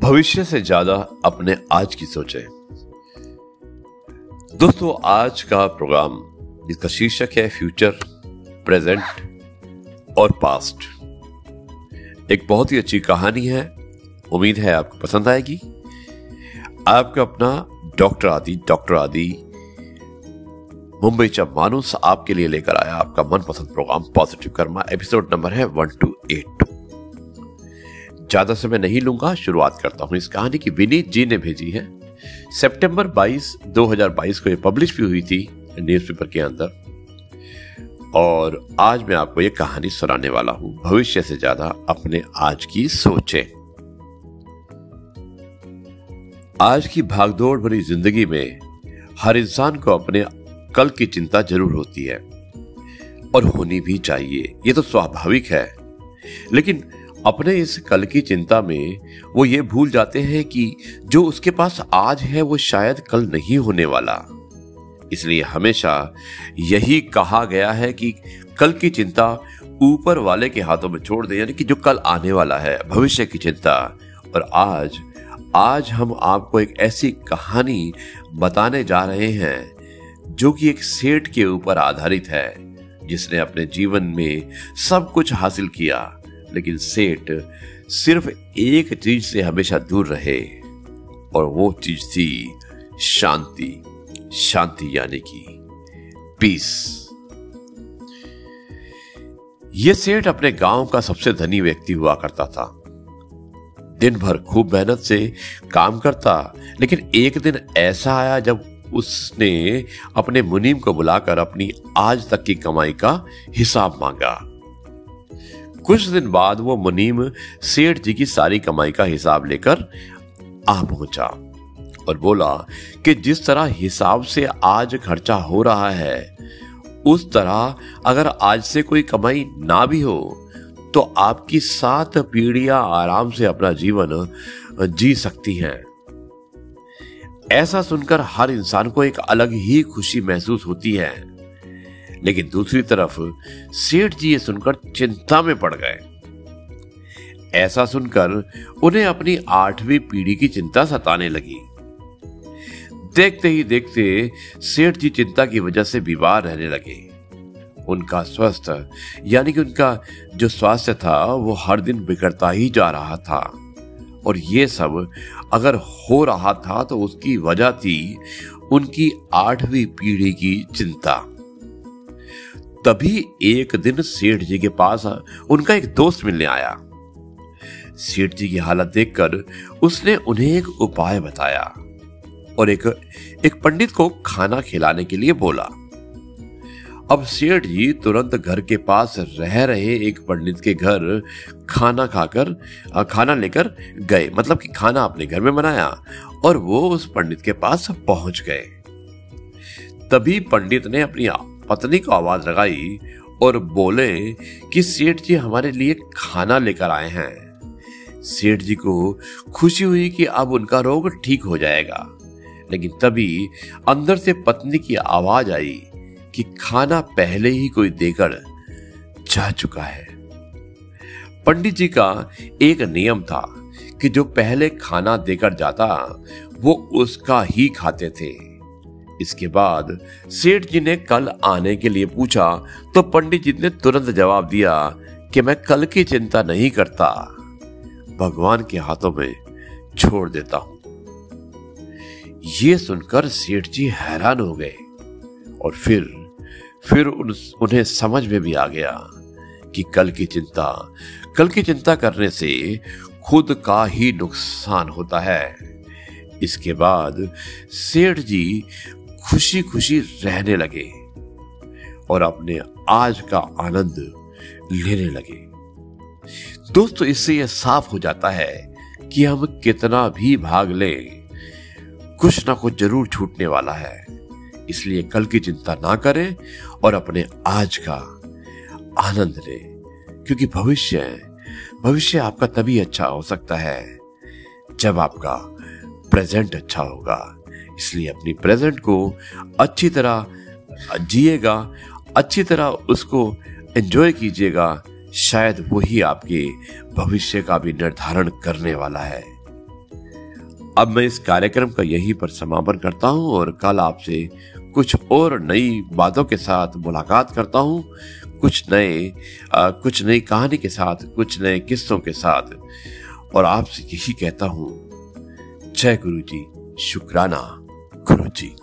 भविष्य से ज्यादा अपने आज की सोचें। दोस्तों, आज का प्रोग्राम जिसका शीर्षक है फ्यूचर, प्रेजेंट और पास्ट, एक बहुत ही अच्छी कहानी है। उम्मीद है आपको पसंद आएगी। आपका अपना डॉक्टर आदि मुंबईचा माणूस आपके लिए लेकर आया आपका मनपसंद program positive karma. Episode number है 1282। ज्यादा समय नहीं लूंगा, शुरुआत करता हूं। इस कहानी की विनीत जी ने भेजी है। सितंबर 22, 2022 को ये पब्लिश भी हुई थी न्यूज़पेपर के अंदर। और आज मैं आपको ये कहानी सुनाने वाला हूं, भविष्य से ज्यादा अपने आज की सोचें। आज की भागदौड़ भरी जिंदगी में हर इंसान को अपने कल की चिंता जरूर होती है और होनी भी चाहिए, ये तो स्वाभाविक है। लेकिन अपने इस कल की चिंता में वो ये भूल जाते हैं कि जो उसके पास आज है वो शायद कल नहीं होने वाला। इसलिए हमेशा यही कहा गया है कि कल की चिंता ऊपर वाले के हाथों में छोड़ दें, यानी कि जो कल आने वाला है, भविष्य की चिंता। और आज हम आपको एक ऐसी कहानी बताने जा रहे हैं जो कि एक सेठ के ऊपर आधारित है, जिसने अपने जीवन में सब कुछ हासिल किया, लेकिन सेठ सिर्फ एक चीज से हमेशा दूर रहे, और वो चीज थी शांति यानी कि पीस। ये सेठ अपने गांव का सबसे धनी व्यक्ति हुआ करता था। दिन भर खूब मेहनत से काम करता, लेकिन एक दिन ऐसा आया जब उसने अपने मुनीम को बुलाकर अपनी आज तक की कमाई का हिसाब मांगा। कुछ दिन बाद वो मुनीम सेठ जी की सारी कमाई का हिसाब लेकर आ पहुंचा और बोला कि जिस तरह हिसाब से आज खर्चा हो रहा है, उस तरह अगर आज से कोई कमाई ना भी हो तो आपकी 7 पीढ़ियां आराम से अपना जीवन जी सकती हैं। ऐसा सुनकर हर इंसान को एक अलग ही खुशी महसूस होती है, लेकिन दूसरी तरफ सेठ जी ये सुनकर चिंता में पड़ गए। ऐसा सुनकर उन्हें अपनी 8वीं पीढ़ी की चिंता सताने लगी। देखते ही देखते सेठ जी चिंता की वजह से बीमार रहने लगे। उनका स्वास्थ्य यानी कि उनका जो स्वास्थ्य था वो हर दिन बिगड़ता ही जा रहा था, और ये सब अगर हो रहा था तो उसकी वजह थी उनकी 8वीं पीढ़ी की चिंता। तभी एक दिन सेठ जी के पास उनका एक दोस्त मिलने आया। सेठ जी की हालत देखकर उसने उन्हें एक उपाय बताया और एक पंडित को खाना खिलाने के लिए बोला। अब सेठ जी तुरंत घर के पास रह रहे एक पंडित के घर खाना लेकर गए, मतलब कि खाना अपने घर में बनाया और वो उस पंडित के पास पहुंच गए। तभी पंडित ने अपनी पत्नी को आवाज लगाई और बोले कि सेठ जी हमारे लिए खाना लेकर आए हैं। सेठ जी को खुशी हुई कि अब उनका रोग ठीक हो जाएगा, लेकिन तभी अंदर से पत्नी की आवाज आई कि खाना पहले ही कोई देकर जा चुका है। पंडित जी का एक नियम था कि जो पहले खाना देकर जाता वो उसका ही खाते थे। इसके बाद सेठ जी ने कल आने के लिए पूछा तो पंडित जी ने तुरंत जवाब दिया कि मैं कल की चिंता नहीं करता, भगवान के हाथों में छोड़ देता हूं। ये सुनकर सेठ जी हैरान हो गए और फिर उन्हें समझ में भी आ गया कि कल की चिंता करने से खुद का ही नुकसान होता है। इसके बाद सेठ जी खुशी खुशी रहने लगे और अपने आज का आनंद लेने लगे। दोस्तों, इससे यह साफ हो जाता है कि हम कितना भी भाग लें, कुछ ना कुछ जरूर छूटने वाला है। इसलिए कल की चिंता ना करें और अपने आज का आनंद लें, क्योंकि भविष्य आपका तभी अच्छा हो सकता है जब आपका प्रेजेंट अच्छा होगा। इसलिए अपनी प्रेजेंट को अच्छी तरह जिएगा, अच्छी तरह उसको एंजॉय कीजिएगा। शायद वही आपके भविष्य का भी निर्धारण करने वाला है। अब मैं इस कार्यक्रम का यहीं पर समापन करता हूं और कल आपसे कुछ और नई बातों के साथ मुलाकात करता हूं, कुछ नई कहानी के साथ, कुछ नए किस्सों के साथ। और आपसे यही कहता हूं, जय गुरु जी, शुक्राना गुरु जी।